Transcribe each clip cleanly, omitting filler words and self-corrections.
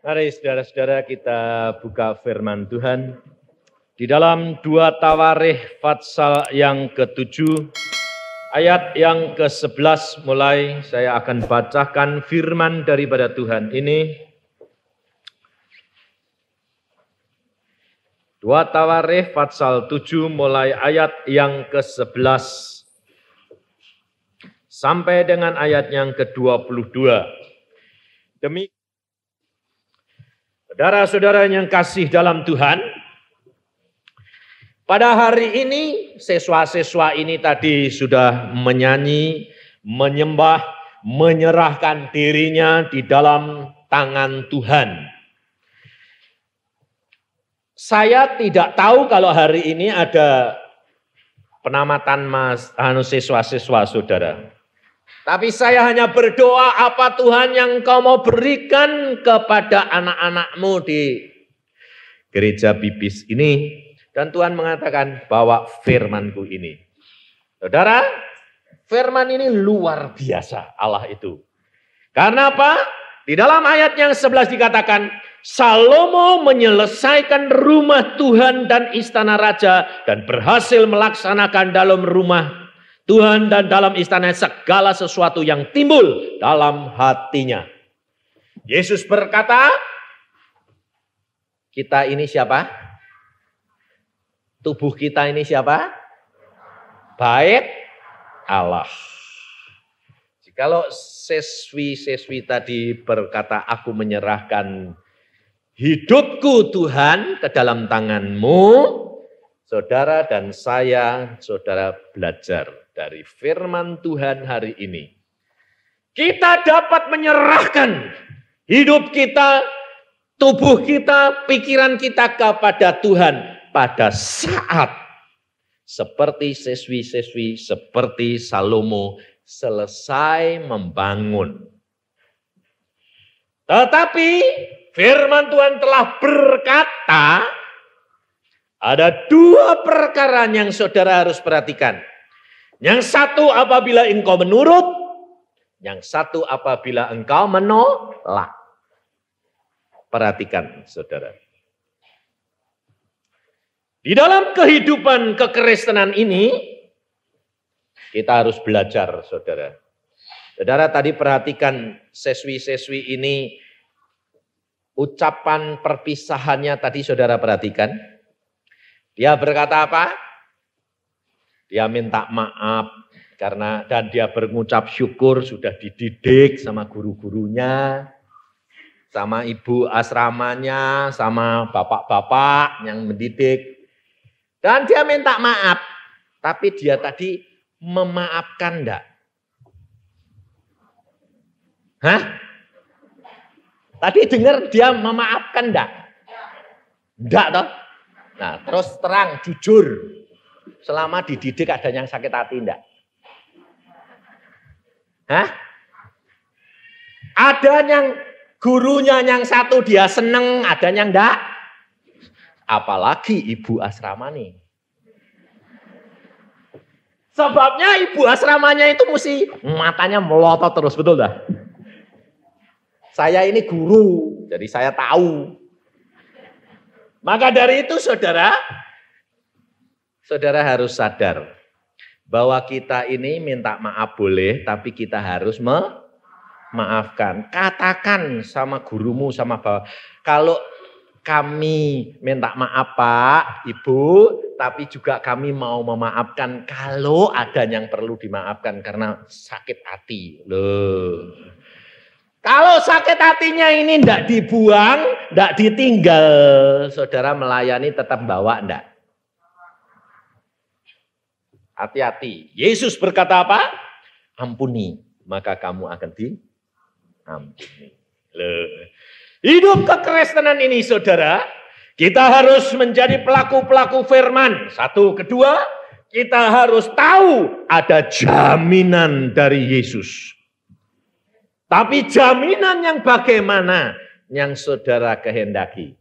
Mari saudara-saudara kita buka firman Tuhan di dalam 2 Tawarikh pasal yang ke-7 ayat yang ke-11 mulai saya akan bacakan firman daripada Tuhan ini. 2 Tawarikh pasal 7 mulai ayat yang ke-11 sampai dengan ayat yang ke-22. Demi saudara-saudara yang kasih dalam Tuhan, pada hari ini siswa-siswa ini tadi sudah menyanyi, menyembah, menyerahkan dirinya di dalam tangan Tuhan. Saya tidak tahu kalau hari ini ada penamatan siswa-siswa saudara. Tapi saya hanya berdoa apa Tuhan yang Engkau mau berikan kepada anak-anakmu di gereja Bibis ini. Dan Tuhan mengatakan bawa firman-Ku ini. Saudara, firman ini luar biasa Allah itu. Karena apa? Di dalam ayat yang 11 dikatakan, Salomo menyelesaikan rumah Tuhan dan istana raja dan berhasil melaksanakan dalam rumah Tuhan dan dalam istana segala sesuatu yang timbul dalam hatinya. Yesus berkata, kita ini siapa? Tubuh kita ini siapa? Bait Allah. Jikalau siswi-siswi tadi berkata, aku menyerahkan hidupku Tuhan ke dalam tangan-Mu, saudara dan saya, saudara belajar dari firman Tuhan hari ini. Kita dapat menyerahkan hidup kita, tubuh kita, pikiran kita kepada Tuhan pada saat seperti siswi-siswi, seperti Salomo selesai membangun. Tetapi firman Tuhan telah berkata, ada dua perkara yang saudara harus perhatikan. Yang satu apabila engkau menurut, yang satu apabila engkau menolak. Perhatikan saudara. Di dalam kehidupan kekristenan ini, kita harus belajar saudara. Saudara tadi perhatikan siswi-siswi ini, ucapan perpisahannya tadi saudara perhatikan. Dia berkata apa? Dia minta maaf karena dan dia mengucap syukur sudah dididik sama guru-gurunya, sama ibu asramanya, sama bapak-bapak yang mendidik. Dan dia minta maaf, tapi dia tadi memaafkan enggak? Hah? Tadi dengar dia memaafkan enggak? Enggak toh? Nah, terus terang, jujur. Selama dididik ada yang sakit hati enggak? Hah? Ada yang gurunya yang satu dia seneng, ada yang enggak? Apalagi ibu asrama nih. Sebabnya ibu asramanya itu mesti matanya melotot terus, betul dah? Saya ini guru, jadi saya tahu. Maka dari itu saudara harus sadar bahwa kita ini minta maaf boleh, tapi kita harus memaafkan. Katakan sama gurumu, sama bapak, kalau kami minta maaf Pak, Ibu, tapi juga kami mau memaafkan kalau ada yang perlu dimaafkan karena sakit hati. Loh. Kalau sakit hatinya ini tidak dibuang, tidak ditinggal, saudara melayani tetap bawa enggak? Hati-hati. Yesus berkata apa? Ampuni, maka kamu akan diampuni. Loh. Hidup kekristenan ini saudara, kita harus menjadi pelaku-pelaku firman. Satu, kedua, kita harus tahu ada jaminan dari Yesus. Tapi jaminan yang bagaimana yang saudara kehendaki?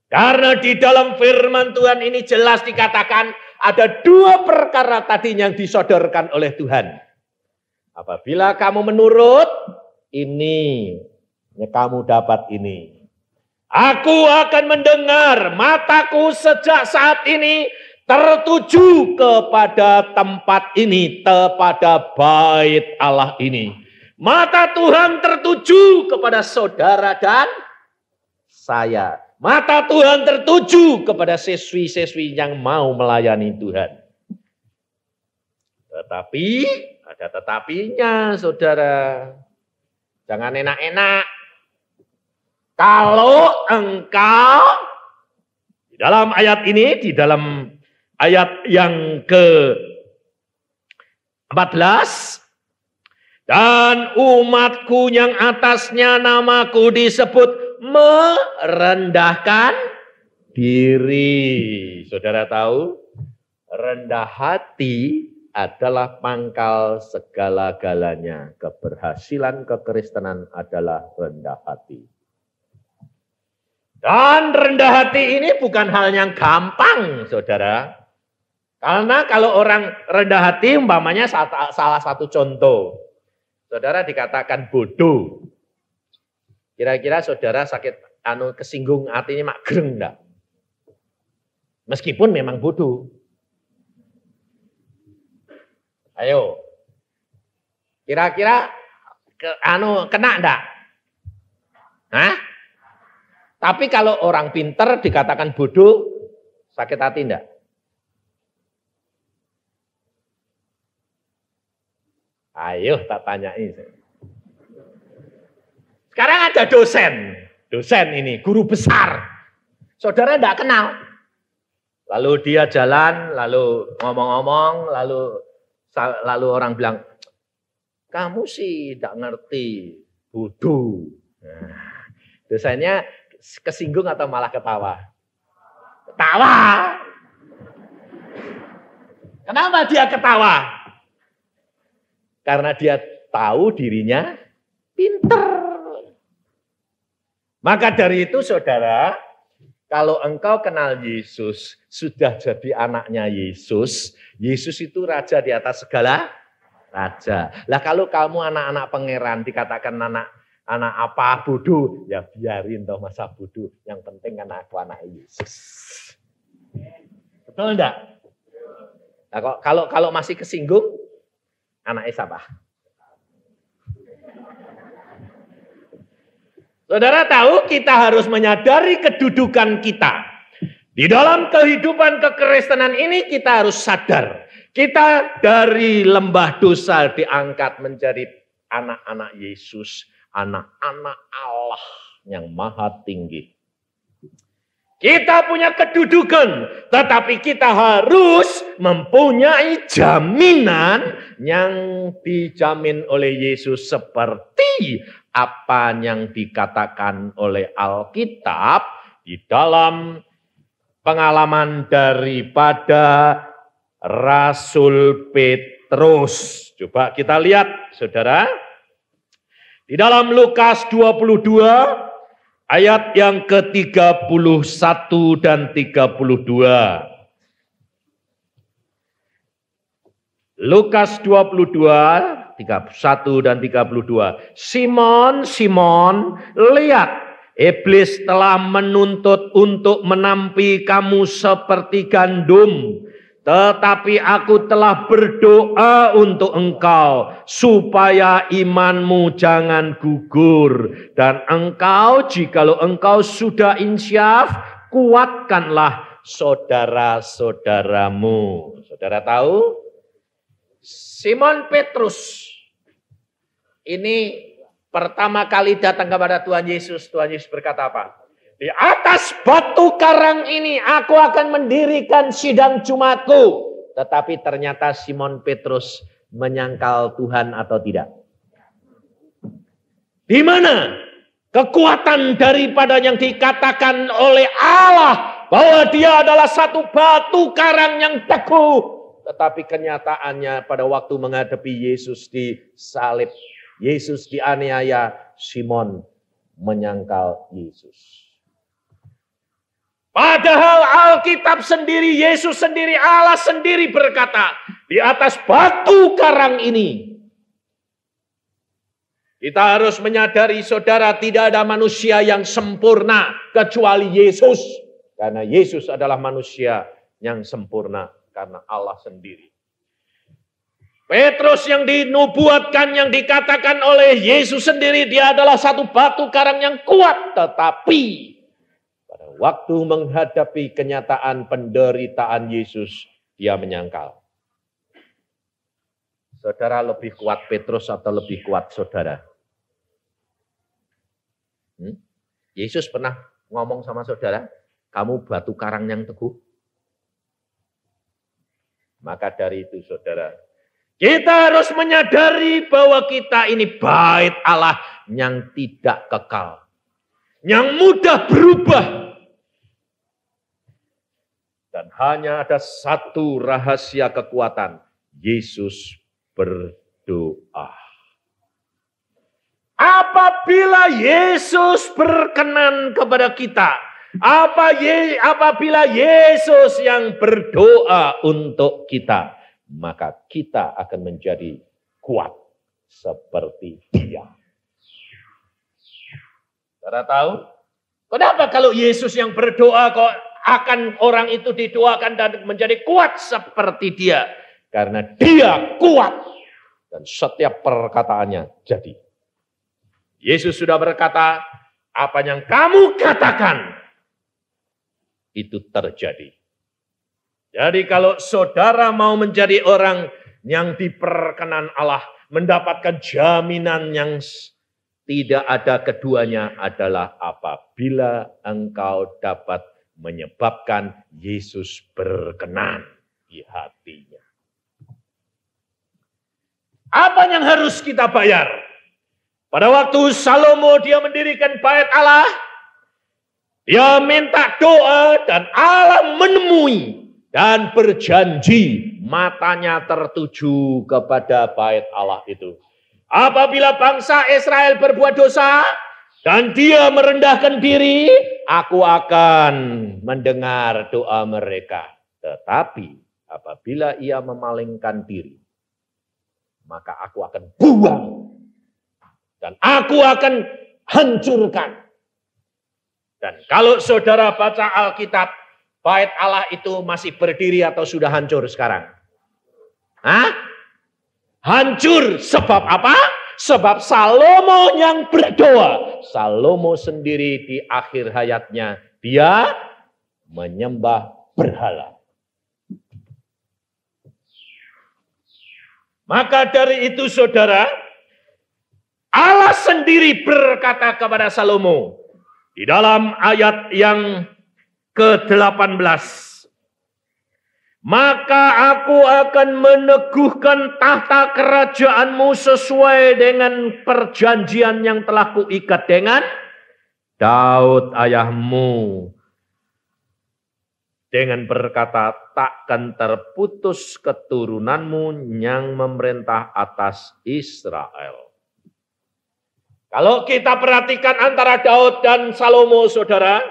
Karena di dalam firman Tuhan ini jelas dikatakan ada dua perkara tadi yang disodorkan oleh Tuhan. Apabila kamu menurut, ini kamu dapat ini. Aku akan mendengar, mataku sejak saat ini tertuju kepada tempat ini, kepada bait Allah ini. Mata Tuhan tertuju kepada saudara dan saya. Mata Tuhan tertuju kepada siswi-siswi yang mau melayani Tuhan. Tetapi, ada tetapinya saudara. Jangan enak-enak. Kalau engkau, di dalam ayat ini, di dalam ayat yang ke-14, dan umatku yang atasnya namaku disebut merendahkan diri. Saudara tahu, rendah hati adalah pangkal segala-galanya. Keberhasilan kekristenan adalah rendah hati. Dan rendah hati ini bukan hal yang gampang, saudara. Karena kalau orang rendah hati, umpamanya salah satu contoh. Saudara dikatakan bodoh. Kira-kira saudara sakit kesinggung hatinya mak gereng enggak? Meskipun memang bodoh. Ayo. Kira-kira kena enggak? Hah? Tapi kalau orang pinter dikatakan bodoh, sakit hati enggak? Ayo tak tanyain. Sekarang ada dosen ini, guru besar. Saudara enggak kenal. Lalu dia jalan, lalu ngomong-ngomong, lalu orang bilang, kamu sih enggak ngerti, bodoh. Nah, dosennya kesinggung atau malah ketawa? Ketawa. Kenapa dia ketawa? Karena dia tahu dirinya pinter. Maka dari itu saudara, kalau engkau kenal Yesus, sudah jadi anaknya Yesus, Yesus itu raja di atas segala raja. Lah kalau kamu anak-anak pangeran dikatakan anak apa bodoh, ya biarin toh masa bodoh. Yang penting kan aku anak Yesus. Betul enggak? Nah, kalau masih kesinggung, anaknya siapa? Saudara tahu kita harus menyadari kedudukan kita. Di dalam kehidupan kekristenan ini kita harus sadar. Kita dari lembah dosa diangkat menjadi anak-anak Yesus. Anak-anak Allah yang maha tinggi. Kita punya kedudukan, tetapi kita harus mempunyai jaminan yang dijamin oleh Yesus seperti apa yang dikatakan oleh Alkitab di dalam pengalaman daripada Rasul Petrus. Coba kita lihat, saudara. Di dalam Lukas 22 ayat yang ke-31 dan 32. Lukas 22, 31 dan 32. Simon, Simon, lihat, iblis telah menuntut untuk menampi kamu seperti gandum. Tetapi aku telah berdoa untuk engkau, supaya imanmu jangan gugur. Dan engkau, jikalau engkau sudah insyaf, kuatkanlah saudara-saudaramu. Saudara tahu? Simon Petrus ini pertama kali datang kepada Tuhan Yesus. Tuhan Yesus berkata apa? Di atas batu karang ini aku akan mendirikan sidang Jumatku. Tetapi ternyata Simon Petrus menyangkal Tuhan atau tidak? Di mana kekuatan daripada yang dikatakan oleh Allah bahwa dia adalah satu batu karang yang teguh? Tetapi kenyataannya pada waktu menghadapi Yesus disalib, Yesus dianiaya, Simon menyangkal Yesus. Padahal Alkitab sendiri, Yesus sendiri, Allah sendiri berkata, di atas batu karang ini Kita harus menyadari saudara tidak ada manusia yang sempurna kecuali Yesus. Karena Yesus adalah manusia yang sempurna karena Allah sendiri. Petrus yang dinubuatkan, yang dikatakan oleh Yesus sendiri, dia adalah satu batu karang yang kuat. Tetapi pada waktu menghadapi kenyataan penderitaan Yesus, dia menyangkal. Saudara lebih kuat Petrus atau lebih kuat saudara? Yesus pernah ngomong sama saudara, kamu batu karang yang teguh. Maka dari itu saudara, kita harus menyadari bahwa kita ini bait Allah yang tidak kekal. Yang mudah berubah. Dan hanya ada satu rahasia kekuatan. Yesus berdoa. Apabila Yesus berkenan kepada kita, apabila Yesus yang berdoa untuk kita, maka kita akan menjadi kuat seperti Dia. Saudara tahu? Kenapa kalau Yesus yang berdoa kok akan orang itu didoakan dan menjadi kuat seperti Dia? Karena Dia kuat dan setiap perkataannya jadi. Yesus sudah berkata, apa yang kamu katakan itu terjadi. Jadi kalau saudara mau menjadi orang yang diperkenan Allah, mendapatkan jaminan yang tidak ada keduanya adalah apabila engkau dapat menyebabkan Yesus berkenan di hatinya. Apa yang harus kita bayar? Pada waktu Salomo dia mendirikan bait Allah, dia minta doa dan Allah menemui dan berjanji matanya tertuju kepada bait Allah itu. Apabila bangsa Israel berbuat dosa dan dia merendahkan diri, aku akan mendengar doa mereka. Tetapi apabila ia memalingkan diri, maka aku akan buang. Dan aku akan hancurkan. Dan kalau saudara baca Alkitab, bait Allah itu masih berdiri atau sudah hancur sekarang? Hah? Hancur. Sebab apa? Sebab Salomo yang berdoa. Salomo sendiri di akhir hayatnya, dia menyembah berhala. Maka dari itu saudara, Allah sendiri berkata kepada Salomo di dalam ayat yang ke-18. Maka aku akan meneguhkan tahta kerajaanmu sesuai dengan perjanjian yang telah kuikat dengan Daud ayahmu. Dengan berkata, takkan terputus keturunanmu yang memerintah atas Israel. Kalau kita perhatikan antara Daud dan Salomo, saudara,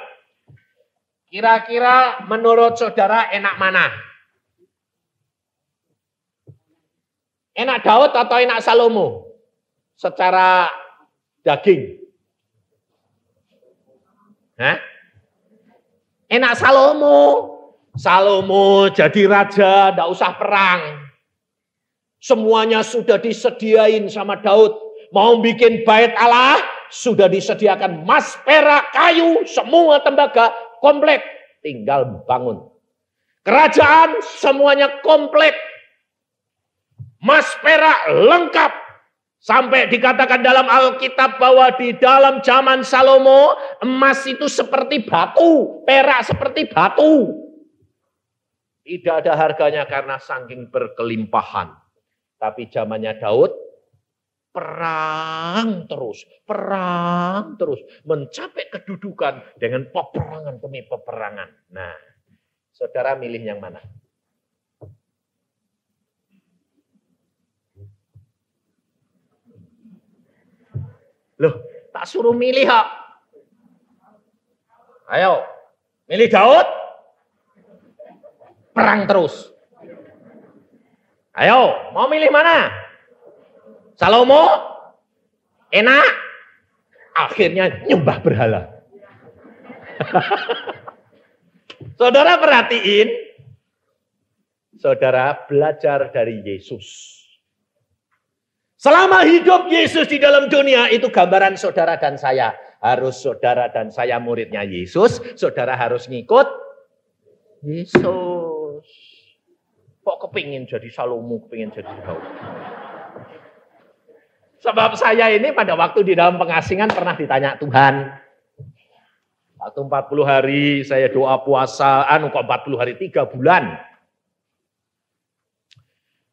kira-kira menurut saudara enak mana? Enak Daud atau enak Salomo? Secara daging. Hah? Enak Salomo. Salomo jadi raja, tidak usah perang. Semuanya sudah disediain sama Daud. Mau bikin bait Allah, sudah disediakan emas, perak, kayu, semua tembaga komplit. Tinggal bangun. Kerajaan semuanya komplit. Emas, perak, lengkap. Sampai dikatakan dalam Alkitab bahwa di dalam zaman Salomo, emas itu seperti batu, perak seperti batu. Tidak ada harganya karena saking berkelimpahan. Tapi zamannya Daud, perang terus, mencapai kedudukan dengan peperangan demi peperangan. Nah, saudara milih yang mana? Loh, tak suruh milih kok. Ayo, milih Daud, perang terus. Ayo, mau milih mana? Salomo Enak. Akhirnya nyembah berhala. Saudara perhatiin, saudara belajar dari Yesus. Selama hidup Yesus di dalam dunia itu gambaran saudara dan saya. Harus saudara dan saya muridnya Yesus, saudara harus ngikut Yesus. Kok kepingin jadi Salomo, kepingin jadi Daud? Sebab saya ini pada waktu di dalam pengasingan pernah ditanya Tuhan. Waktu 40 hari saya doa puasa, kok 40 hari 3 bulan.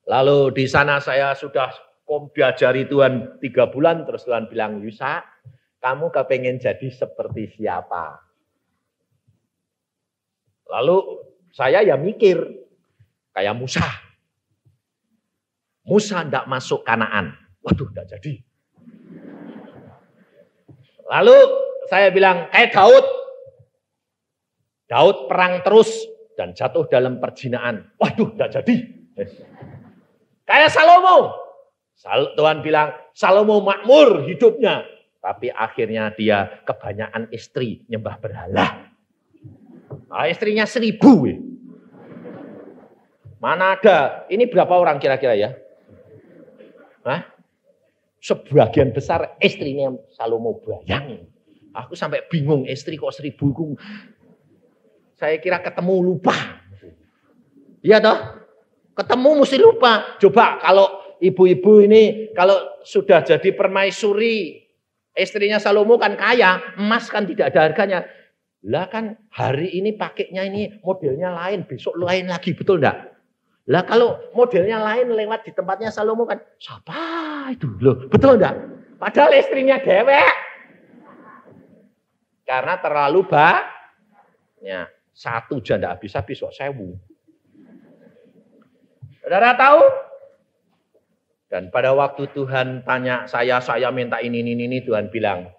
Lalu di sana saya sudah diajari Tuhan 3 bulan, terus Tuhan bilang, Yusa, kamu kepengen jadi seperti siapa? Lalu saya ya mikir, kayak Musa. Musa tidak masuk Kanaan. Waduh, tidak jadi. Lalu saya bilang, kayak Daud. Daud perang terus dan jatuh dalam perjinaan. Waduh, tidak jadi. Kayak Salomo. Tuhan bilang, Salomo makmur hidupnya. Tapi akhirnya dia kebanyakan istri nyembah berhala. Nah, istrinya 1000. Mana ada? Ini berapa orang kira-kira ya? Hah? Sebagian besar istrinya Salomo, bayangin. Aku sampai bingung, istri kok 1000. Saya kira ketemu lupa. Iya toh? Ketemu mesti lupa. Coba kalau ibu-ibu ini kalau sudah jadi permaisuri, istrinya Salomo kan kaya, emas kan tidak ada harganya. Lah kan hari ini pakainya ini modelnya lain, besok lain lagi, betul enggak? Lah kalau modelnya lain lewat di tempatnya Salomo kan, siapa itu? Loh, betul enggak? Padahal istrinya dewek. Karena terlalu banyak. 1 aja enggak habis-habis kok 1000. Saudara tahu? Dan pada waktu Tuhan tanya saya minta ini, Tuhan bilang,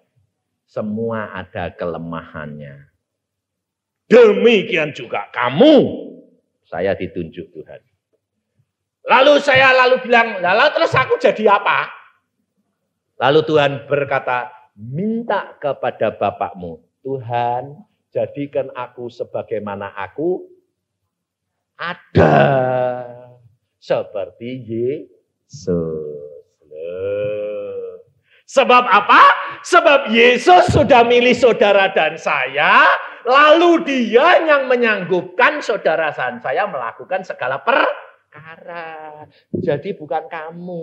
semua ada kelemahannya. Demikian juga kamu. Saya ditunjuk Tuhan. Lalu saya bilang, lalu terus aku jadi apa? Lalu Tuhan berkata, minta kepada Bapakmu, Tuhan, jadikan aku sebagaimana aku ada. Seperti Yesus. Sebab apa? Sebab Yesus sudah milih saudara dan saya, lalu dia yang menyanggupkan saudara dan saya melakukan segala perkara. Jadi bukan kamu.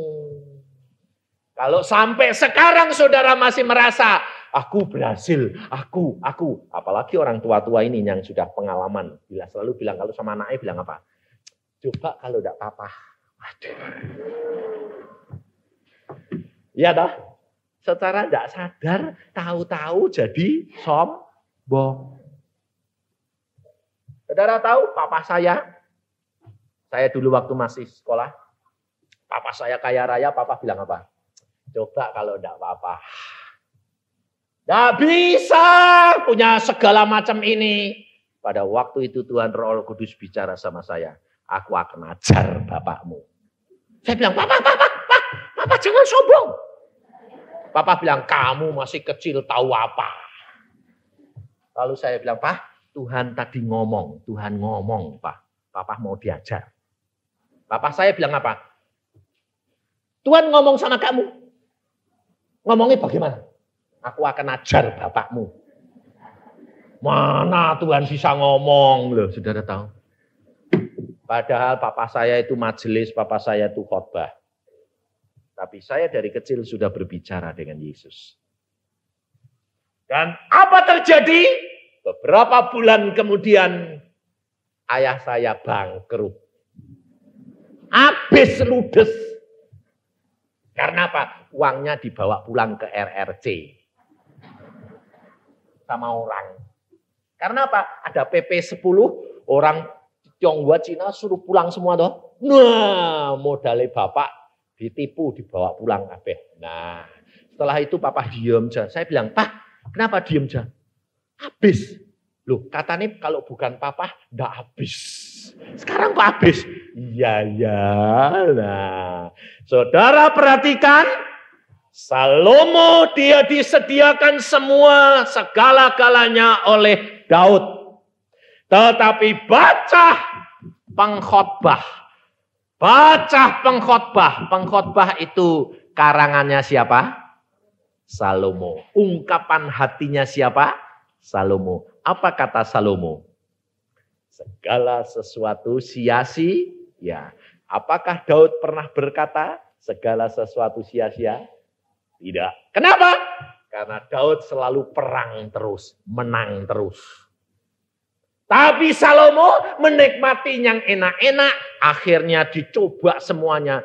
Kalau sampai sekarang saudara masih merasa, aku berhasil, aku. Apalagi orang tua-tua ini yang sudah pengalaman. Bila selalu bilang, kalau sama anaknya bilang apa? Coba kalau enggak apa-apa. Aduh. Iya dah. Secara enggak sadar, tahu-tahu jadi sombong. Saudara tahu papa saya dulu waktu masih sekolah, papa saya kaya raya, papa bilang apa? Coba kalau enggak apa-apa. Enggak bisa punya segala macam ini. Pada waktu itu Tuhan Roh Kudus bicara sama saya. Aku akan ajar bapakmu. Saya bilang, Papa jangan sombong. Papa bilang, kamu masih kecil tahu apa. Lalu saya bilang, Pak, Tuhan tadi ngomong. Tuhan ngomong, Pak. Papa mau diajar. Papa saya bilang apa? Tuhan ngomong sama kamu. Ngomongnya bagaimana? Aku akan ajar bapakmu. Mana Tuhan bisa ngomong loh, saudara tahu. Padahal papa saya itu majelis, papa saya itu khotbah. Tapi saya dari kecil sudah berbicara dengan Yesus. Dan apa terjadi? Beberapa bulan kemudian ayah saya bangkrut. Habis ludes. Karena apa? Uangnya dibawa pulang ke RRC. Sama orang. Karena apa? Ada PP 10, orang Tionghoa Cina suruh pulang semua toh. Nah, modalnya bapak ditipu, dibawa pulang kabeh. Nah, setelah itu papa diem aja. Saya bilang, Pak, kenapa diem aja? Habis. Loh, katanya kalau bukan papa, enggak habis. Sekarang kok habis? Iya. Nah, saudara perhatikan, Salomo dia disediakan semua segala-galanya oleh Daud. Tetapi pengkhotbah itu karangannya siapa? Salomo. Ungkapan hatinya siapa? Salomo. Apa kata Salomo? Segala sesuatu sia-sia. Apakah Daud pernah berkata segala sesuatu sia-sia? Tidak. Kenapa? Karena Daud selalu perang terus, menang terus. Tapi Salomo menikmati yang enak-enak, akhirnya dicoba semuanya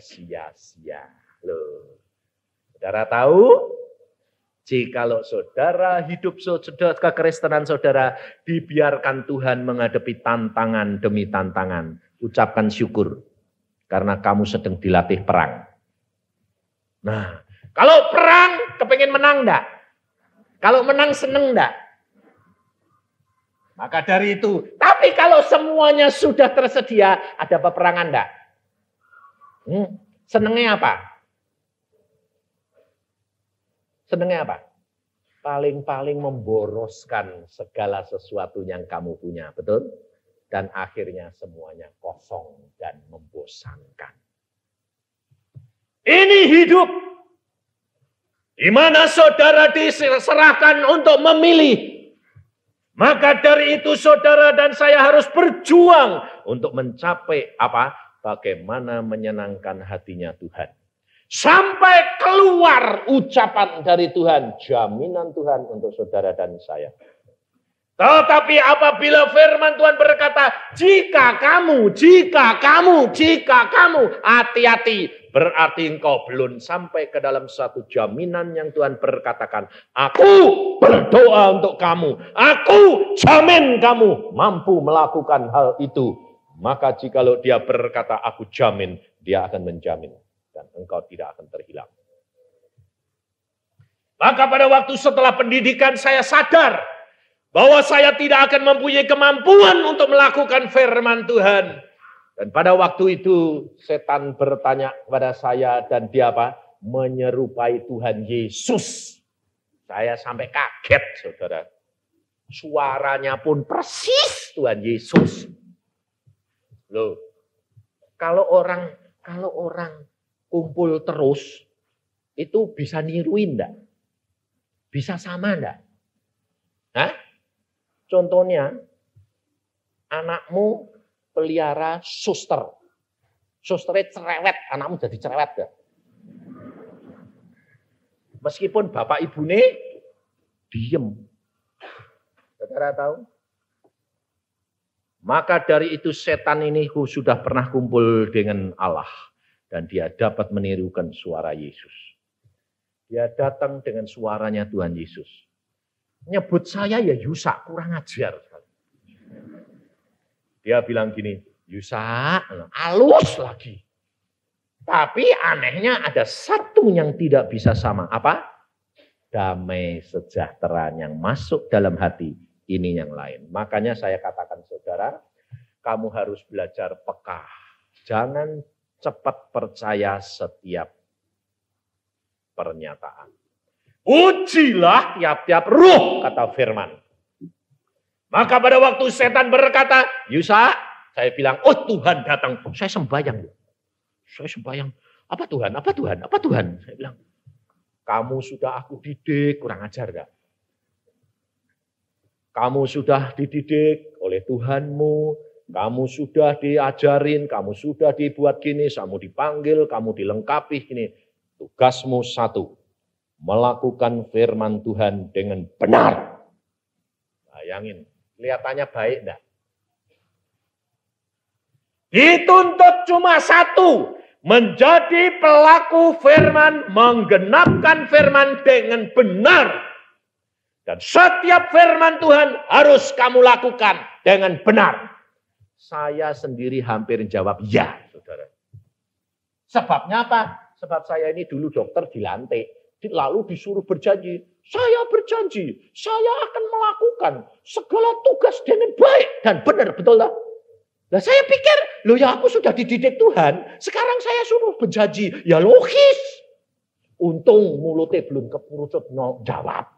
sia-sia. Loh. Saudara tahu? Jikalau saudara hidup saudara kekristenan saudara dibiarkan Tuhan menghadapi tantangan demi tantangan, ucapkan syukur karena kamu sedang dilatih perang. Nah, kalau perang kepengen menang enggak? Kalau menang seneng enggak? Maka dari itu, tapi kalau semuanya sudah tersedia, ada peperangan enggak? Senengnya apa? Senengnya apa? Paling-paling memboroskan segala sesuatu yang kamu punya, betul? Dan akhirnya semuanya kosong dan membosankan. Ini hidup di mana saudara diserahkan untuk memilih. Maka dari itu saudara dan saya harus berjuang untuk mencapai apa? Bagaimana menyenangkan hatinya Tuhan. Sampai keluar ucapan dari Tuhan, jaminan Tuhan untuk saudara dan saya. Tetapi apabila firman Tuhan berkata, jika kamu, hati-hati. Berarti engkau belum sampai ke dalam suatu jaminan yang Tuhan berkatakan. Aku berdoa untuk kamu. Aku jamin kamu mampu melakukan hal itu. Maka jikalau dia berkata, aku jamin, dia akan menjamin. Dan engkau tidak akan terhilang. Maka pada waktu setelah pendidikan saya sadar bahwa saya tidak akan mempunyai kemampuan untuk melakukan firman Tuhan. Dan pada waktu itu setan bertanya kepada saya dan dia apa? Menyerupai Tuhan Yesus. Saya sampai kaget, saudara. Suaranya pun persis Tuhan Yesus. Loh, kalau orang kumpul terus, itu bisa niruin enggak? Bisa sama enggak? Hah? Contohnya, anakmu pelihara suster. Susternya cerewet, anakmu jadi cerewet enggak? Meskipun bapak ibunya diem. Saudara tahu? Maka dari itu setan ini sudah pernah kumpul dengan Allah. Dan dia dapat menirukan suara Yesus. Dia datang dengan suaranya Tuhan Yesus. Nyebut saya ya Yusa, kurang ajar. Dia bilang gini, Yusa, halus lagi. Tapi anehnya ada satu yang tidak bisa sama. Apa? Damai sejahtera yang masuk dalam hati. Ini yang lain. Makanya saya katakan saudara, kamu harus belajar peka. Jangan cepat percaya setiap pernyataan. Ujilah tiap-tiap ruh, kata firman. Maka pada waktu setan berkata, Yusa, saya bilang, oh Tuhan datang. Saya sembahyang. Apa Tuhan? Saya bilang, kamu sudah aku didik, kurang ajar gak? Kamu sudah dididik oleh Tuhanmu. Kamu sudah diajarin, kamu sudah dibuat gini, kamu dipanggil, kamu dilengkapi gini. Tugasmu satu, melakukan firman Tuhan dengan benar. Bayangin, kelihatannya baik enggak? Dituntut cuma satu, menjadi pelaku firman, menggenapkan firman dengan benar. Dan setiap firman Tuhan harus kamu lakukan dengan benar. Saya sendiri hampir jawab ya, saudara. Sebabnya apa? Sebab saya ini dulu dokter dilantik. Lalu disuruh berjanji. Saya berjanji, saya akan melakukan segala tugas dengan baik dan benar, betul tak? Nah saya pikir, loh ya aku sudah dididik Tuhan. Sekarang saya suruh berjanji, ya logis. Untung mulutnya belum kepurucut jawab.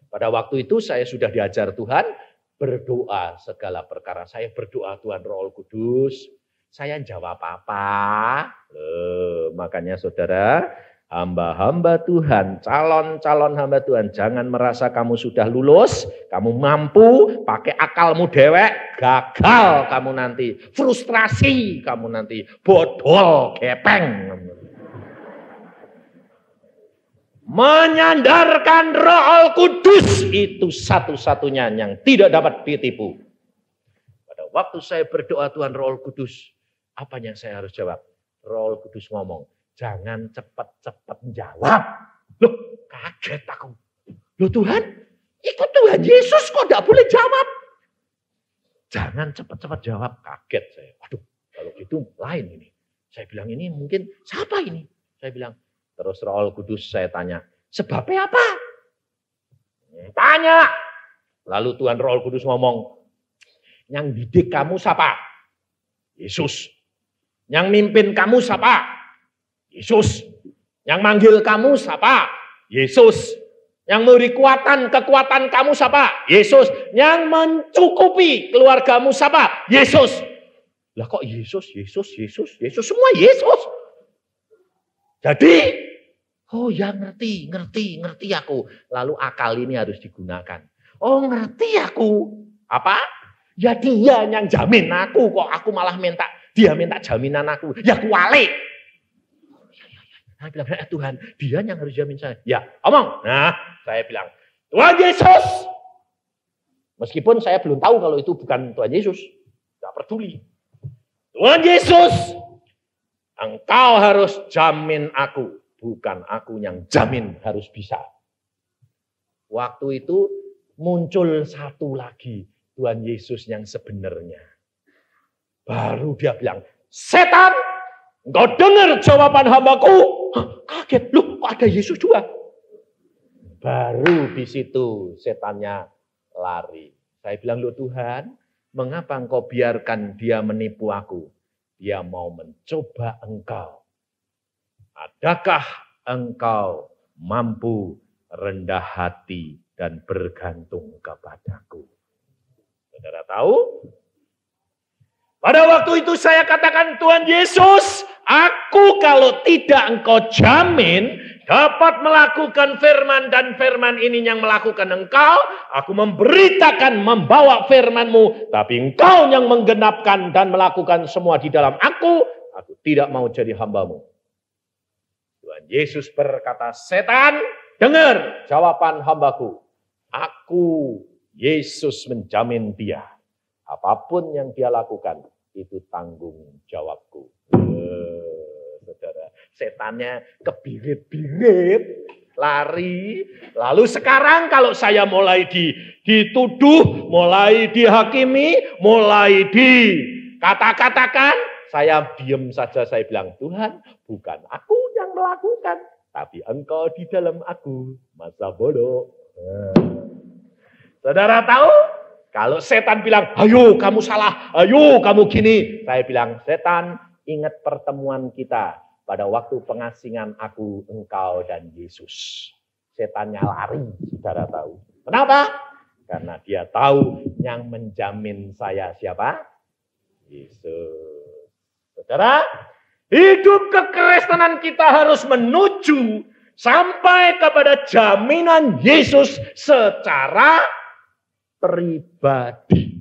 Pada waktu itu saya sudah diajar Tuhan berdoa segala perkara. Saya berdoa Tuhan Roh Kudus. Saya jawab apa? Makanya saudara, hamba-hamba Tuhan, calon-calon hamba Tuhan, jangan merasa kamu sudah lulus, kamu mampu, pakai akalmu dewek, gagal kamu nanti, frustrasi kamu nanti, bodol, gepeng. Menyandarkan Roh Kudus itu satu-satunya yang tidak dapat ditipu. Pada waktu saya berdoa Tuhan Roh Kudus, apa yang saya harus jawab? Roh Kudus ngomong, jangan cepat-cepat jawab. Loh, kaget aku. Loh Tuhan, ikut Tuhan Yesus kok tidak boleh jawab? Jangan cepat-cepat jawab. Kaget saya. Waduh, kalau gitu lain ini. Saya bilang ini mungkin siapa ini? Saya bilang, terus Roh Kudus saya tanya, sebabnya apa? Tanya. Lalu Tuhan Roh Kudus ngomong, yang didik kamu siapa? Yesus. Yang mimpin kamu siapa? Yesus. Yang manggil kamu siapa? Yesus. Yang memberi kekuatan kamu siapa? Yesus. Yang mencukupi keluargamu siapa? Yesus. Lah kok Yesus? Semua Yesus. Jadi, oh ya ngerti aku. Lalu akal ini harus digunakan. Oh ngerti aku. Apa? Ya dia yang jamin aku, kok aku malah dia minta jaminan aku. Ya kualik. Saya bilang, Tuhan, dia yang harus jamin saya. Ya, omong. Nah, saya bilang, Tuhan Yesus. Meskipun saya belum tahu kalau itu bukan Tuhan Yesus. Tidak peduli. Tuhan Yesus, Engkau harus jamin aku. Bukan aku yang jamin harus bisa. Waktu itu muncul satu lagi Tuhan Yesus yang sebenarnya. Baru dia bilang, setan, engkau dengar jawaban hambaku? Kaget, loh kok ada Yesus juga? Baru di situ setannya lari. Saya bilang, loh Tuhan, mengapa engkau biarkan dia menipu aku? Dia mau mencoba engkau. Adakah engkau mampu rendah hati dan bergantung kepadaku? Saudara tahu? Pada waktu itu saya katakan, Tuhan Yesus, aku kalau tidak engkau jamin dapat melakukan firman dan firman ini yang melakukan engkau, aku memberitakan membawa firman-Mu, tapi engkau yang menggenapkan dan melakukan semua di dalam aku tidak mau jadi hamba-Mu. Tuhan Yesus berkata, setan, dengar jawaban hambaku. Aku, Yesus menjamin dia. Apapun yang dia lakukan, itu tanggung jawabku. Saudara, setannya kebirit-birit, lari. Lalu sekarang kalau saya mulai dituduh, mulai dihakimi, mulai dikata-katakan, saya diam saja, saya bilang, Tuhan, bukan aku yang melakukan, tapi engkau di dalam aku. Masa bodoh. Saudara tahu? Kalau setan bilang, ayo kamu salah, ayo kamu gini. Saya bilang, setan, ingat pertemuan kita pada waktu pengasingan aku, engkau, dan Yesus. Setannya lari, saudara tahu. Kenapa? Karena dia tahu yang menjamin saya siapa? Yesus. Saudara, hidup kekristenan kita harus menuju sampai kepada jaminan Yesus secara pribadi.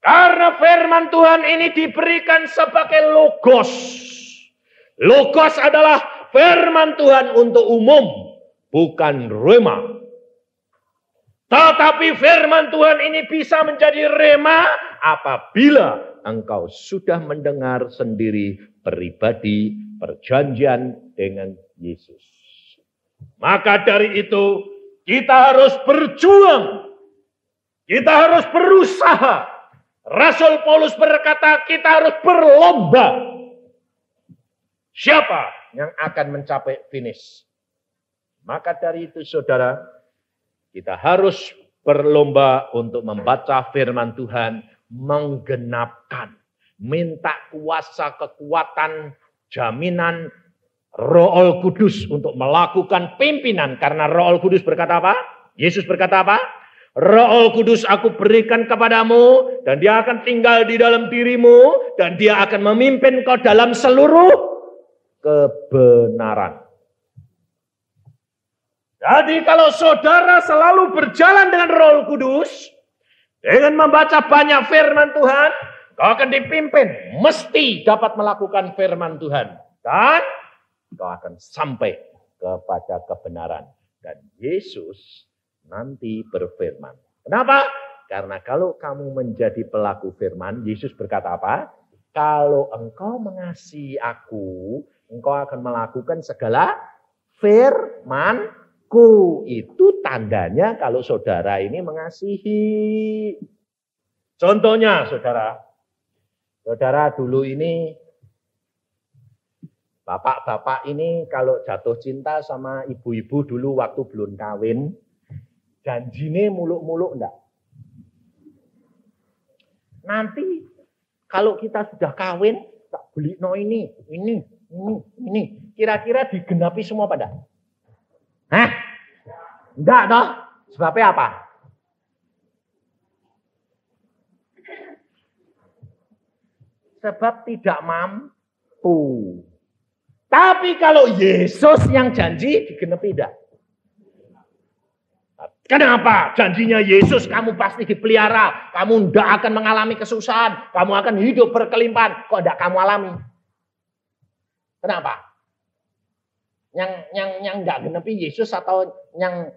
Karena firman Tuhan ini diberikan sebagai logos. Logos adalah firman Tuhan untuk umum, bukan rema. Tetapi firman Tuhan ini bisa menjadi rema apabila engkau sudah mendengar sendiri pribadi perjanjian dengan Yesus. Maka dari itu kita harus berjuang. Kita harus berusaha. Rasul Paulus berkata kita harus berlomba. Siapa yang akan mencapai finish? Maka dari itu saudara, kita harus berlomba untuk membaca firman Tuhan, menggenapkan, minta kuasa kekuatan jaminan Roh Kudus untuk melakukan pimpinan. Karena Roh Kudus berkata apa? Yesus berkata apa? Roh Kudus aku berikan kepadamu dan dia akan tinggal di dalam dirimu dan dia akan memimpin kau dalam seluruh kebenaran. Jadi kalau saudara selalu berjalan dengan Roh Kudus, dengan membaca banyak firman Tuhan, kau akan dipimpin, mesti dapat melakukan firman Tuhan. Dan kau akan sampai kepada kebenaran. Dan Yesus nanti berfirman. Kenapa? Karena kalau kamu menjadi pelaku firman, Yesus berkata apa? Kalau engkau mengasihi aku, engkau akan melakukan segala firman. Itu tandanya kalau saudara ini mengasihi. Contohnya saudara dulu ini, bapak-bapak ini kalau jatuh cinta sama ibu-ibu dulu waktu belum kawin, janjine muluk-muluk enggak? Nanti kalau kita sudah kawin, tak beli ini. Kira-kira digenapi semua pada? Hah? Enggak toh? Sebabnya apa? Sebab tidak mampu. Tapi kalau Yesus yang janji digenepi tidak. Kenapa? Janjinya Yesus kamu pasti dipelihara. Kamu tidak akan mengalami kesusahan. Kamu akan hidup berkelimpahan. Kok tidak kamu alami? Kenapa? Yang nggak genepi Yesus atau yang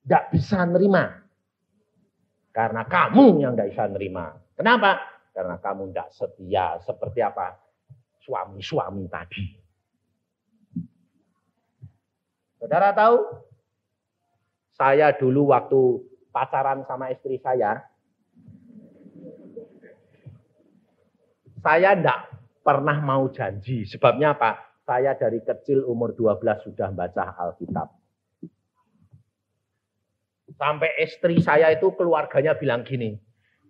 nggak bisa nerima? Karena kamu yang nggak bisa nerima. Kenapa? Karena kamu nggak setia seperti apa suami-suami tadi. Saudara tahu? Saya dulu waktu pacaran sama istri saya nggak pernah mau janji. Sebabnya apa? Saya dari kecil umur 12 sudah baca Alkitab. Sampai istri saya itu keluarganya bilang gini,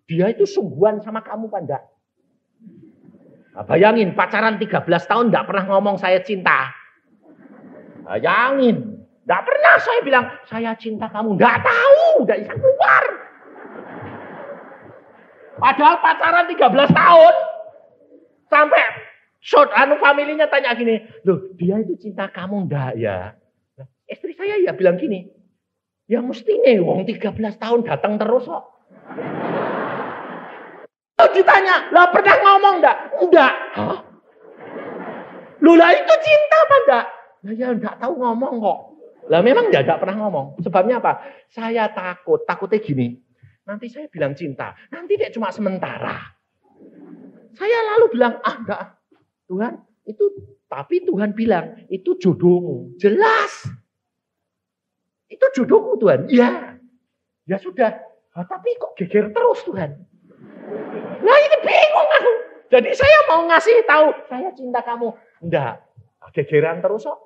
dia itu sungguhan sama kamu kan enggak? Nah, bayangin pacaran 13 tahun enggak pernah ngomong saya cinta. Bayangin, enggak pernah saya bilang saya cinta kamu. Enggak tahu, enggak bisa keluar. Padahal pacaran 13 tahun. Sampai familinya tanya gini, loh dia itu cinta kamu enggak ya? Istri saya ya bilang gini, ya mesti nih wong 13 tahun datang terus kok. Lalu ditanya, lah pernah ngomong enggak? Enggak. Hah? Loh lah itu cinta apa enggak? Nah ya enggak tahu ngomong kok. Lah memang enggak pernah ngomong. Sebabnya apa? Saya takutnya gini, nanti saya bilang cinta, nanti dia cuma sementara. Saya lalu bilang, enggak. Tuhan, tapi Tuhan bilang, itu jodohmu. Jelas. Itu jodohmu Tuhan. Ya. Ya sudah. Nah, tapi kok geger terus Tuhan? Nah ini bingung aku. Jadi saya mau ngasih tahu, saya cinta kamu. Enggak. Gegeran terus kok.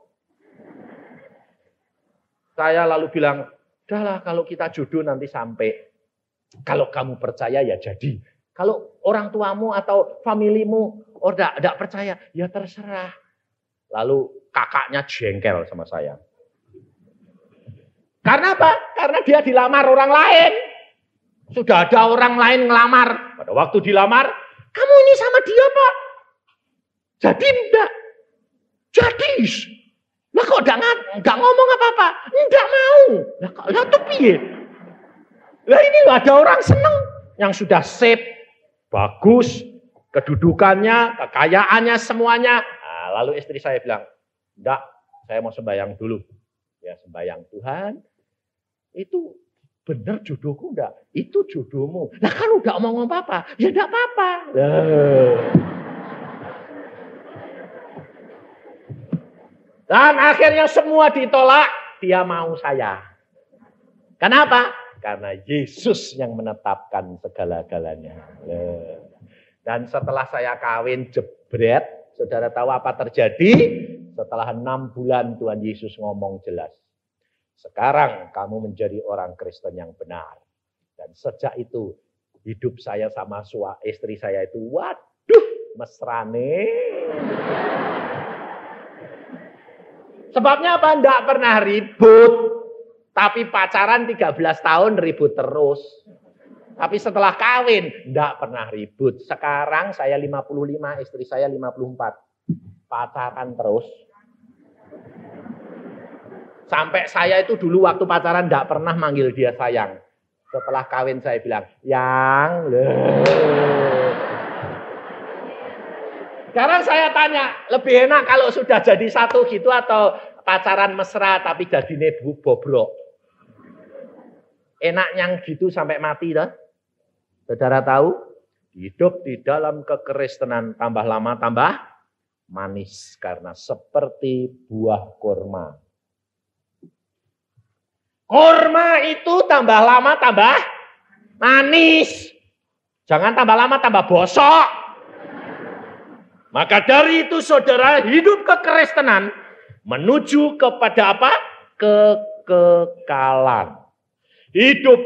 Saya lalu bilang, udahlah kalau kita jodoh nanti sampai. Kalau kamu percaya ya jadi. Kalau orang tuamu atau familimu enggak percaya, ya terserah. Lalu kakaknya jengkel sama saya. Karena apa? Karena dia dilamar orang lain. Sudah ada orang lain ngelamar. Pada waktu dilamar, kamu ini sama dia Pak. Jadi enggak. Jadi. Lah kok enggak ngomong apa-apa? Enggak mau. Lah tuh piye? Lah ini ada orang seneng yang sudah sip. Bagus, kedudukannya, kekayaannya, semuanya. Nah, lalu istri saya bilang, enggak, saya mau sembahyang dulu. Ya sembahyang Tuhan, itu benar jodohku enggak? Itu jodohmu. Nah kan udah ngomong apa-apa, ya enggak apa-apa. Dan akhirnya semua ditolak, dia mau saya. Kenapa? Karena Yesus yang menetapkan segala-galanya. Dan setelah saya kawin jebret, saudara tahu apa terjadi? Setelah 6 bulan Tuhan Yesus ngomong jelas. Sekarang kamu menjadi orang Kristen yang benar. Dan sejak itu hidup saya sama istri saya itu waduh mesrane. Sebabnya apa? Enggak pernah ribut. Tapi pacaran 13 tahun ribut terus. Tapi setelah kawin, enggak pernah ribut. Sekarang saya 55, istri saya 54. Pacaran terus. Sampai saya itu dulu waktu pacaran enggak pernah manggil dia sayang. Setelah kawin saya bilang, yang Sekarang saya tanya, lebih enak kalau sudah jadi satu gitu atau pacaran mesra tapi jadinya bobrok? Enak yang gitu sampai mati dah. Saudara tahu? Hidup di dalam kekristenan tambah lama tambah manis. Karena seperti buah kurma. Kurma itu tambah lama tambah manis. Jangan tambah lama tambah bosok. Maka dari itu saudara, hidup kekristenan menuju kepada apa? Kekekalan. Hidup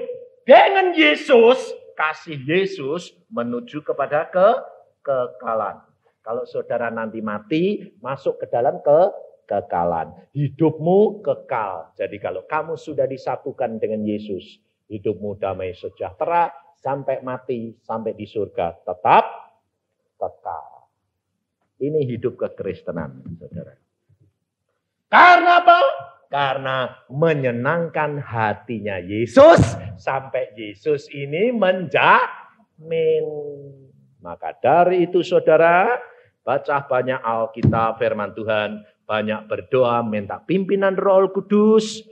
dengan Yesus, kasih Yesus menuju kepada kekekalan. Kalau saudara nanti mati, masuk ke dalam kekekalan. Hidupmu kekal. Jadi kalau kamu sudah disatukan dengan Yesus, hidupmu damai sejahtera, sampai mati, sampai di surga, tetap kekal. Ini hidup kekristenan, saudara. Karena apa? Karena menyenangkan hatinya Yesus, sampai Yesus ini menjamin. Maka dari itu, saudara, baca banyak Alkitab, firman Tuhan, banyak berdoa, minta pimpinan Roh Kudus,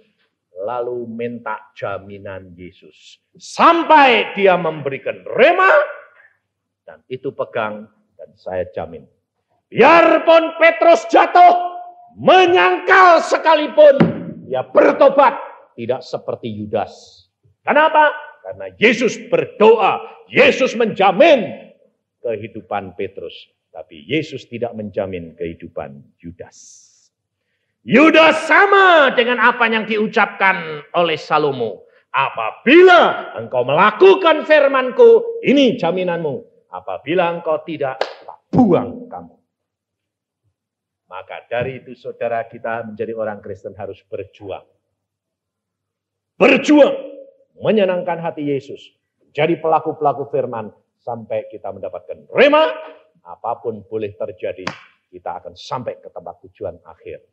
lalu minta jaminan Yesus. Sampai dia memberikan rema, dan itu pegang, dan saya jamin. Biarpun Petrus jatuh, menyangkal sekalipun, dia bertobat, tidak seperti Yudas. Kenapa? Karena Yesus berdoa, Yesus menjamin kehidupan Petrus. Tapi Yesus tidak menjamin kehidupan Yudas. Yudas sama dengan apa yang diucapkan oleh Salomo. Apabila engkau melakukan firman-Ku, ini jaminanmu. Apabila engkau tidak, buang kamu. Maka dari itu saudara, kita menjadi orang Kristen harus berjuang. Berjuang menyenangkan hati Yesus. Jadi pelaku-pelaku firman sampai kita mendapatkan rema. Apapun boleh terjadi, kita akan sampai ke tempat tujuan akhir.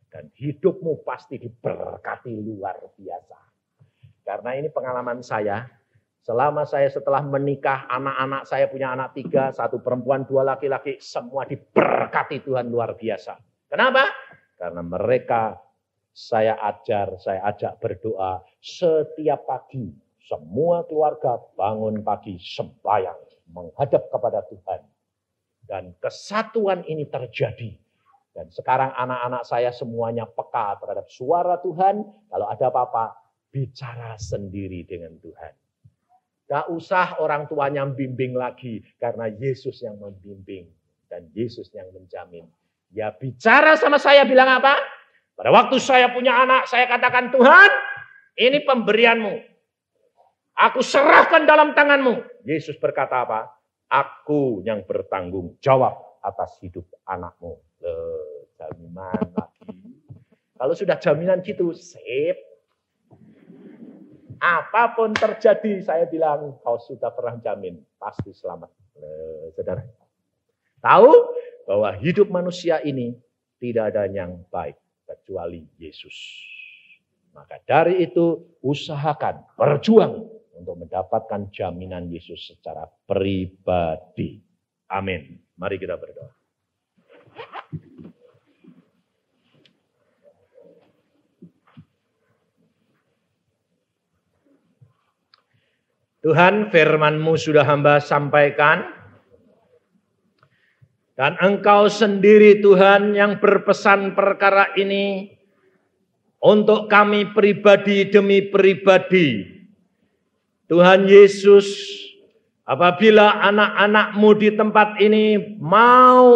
Dan hidupmu pasti diberkati luar biasa. Karena ini pengalaman saya. Selama saya setelah menikah, anak-anak saya punya anak 3, 1 perempuan, 2 laki-laki, semua diberkati Tuhan luar biasa. Kenapa? Karena mereka saya ajak berdoa setiap pagi. Semua keluarga bangun pagi, sembahyang, menghadap kepada Tuhan. Dan kesatuan ini terjadi. Dan sekarang anak-anak saya semuanya peka terhadap suara Tuhan. Kalau ada apa-apa, bicara sendiri dengan Tuhan. Gak usah orang tuanya membimbing lagi, karena Yesus yang membimbing dan Yesus yang menjamin. Ya bicara sama saya, bilang apa? Pada waktu saya punya anak, saya katakan, Tuhan, ini pemberianmu. Aku serahkan dalam tanganmu. Yesus berkata apa? Aku yang bertanggung jawab atas hidup anakmu. Jaminan lagi. Kalau sudah jaminan gitu, sip. Apapun terjadi, saya bilang, kau sudah pernah jamin, pasti selamat. Saudara, tahu bahwa hidup manusia ini tidak ada yang baik kecuali Yesus. Maka dari itu, usahakan, berjuang untuk mendapatkan jaminan Yesus secara pribadi. Amin. Mari kita berdoa. Tuhan, firman-Mu sudah hamba sampaikan. Dan Engkau sendiri Tuhan yang berpesan perkara ini untuk kami pribadi demi pribadi. Tuhan Yesus, apabila anak-anak-Mu di tempat ini mau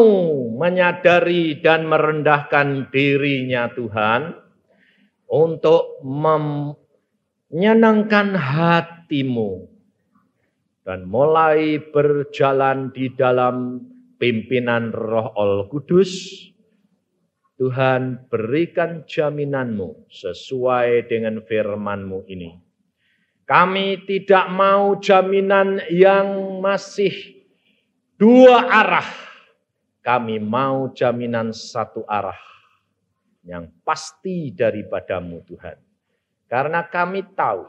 menyadari dan merendahkan dirinya Tuhan, untuk menyenangkan hati-Mu, dan mulai berjalan di dalam pimpinan Roh Al-Kudus, Tuhan berikan jaminan-Mu sesuai dengan firman-Mu ini. Kami tidak mau jaminan yang masih dua arah. Kami mau jaminan satu arah yang pasti daripadamu Tuhan. Karena kami tahu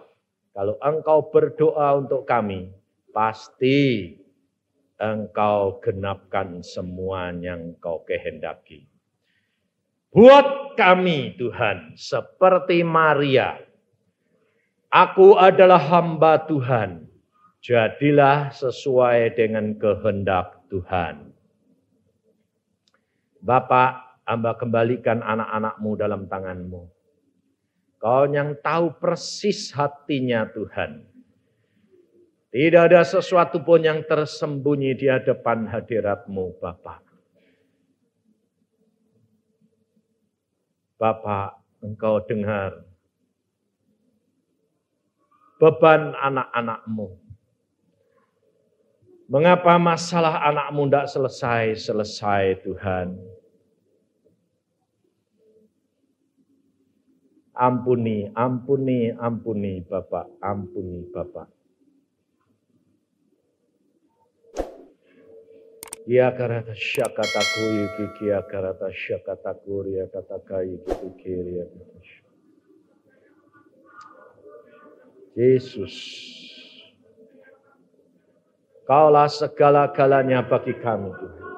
kalau Engkau berdoa untuk kami, pasti Engkau genapkan semua yang Engkau kehendaki. Buat kami Tuhan, seperti Maria, aku adalah hamba Tuhan, jadilah sesuai dengan kehendak Tuhan. Bapak, hamba kembalikan anak-anak-Mu dalam tangan-Mu. Kau yang tahu persis hatinya Tuhan. Tidak ada sesuatu pun yang tersembunyi di hadapan hadirat-Mu Bapak. Bapak, Engkau dengar beban anak-anak-Mu. Mengapa masalah anak-Mu tidak selesai-selesai Tuhan? Ampuni, ampuni, ampuni Bapak, ampuni Bapak. Ya karata syakataku yuki ya karata syakataku ya katakai yuki ya. Yesus, Kaulah segala-galanya bagi kami Tuhan.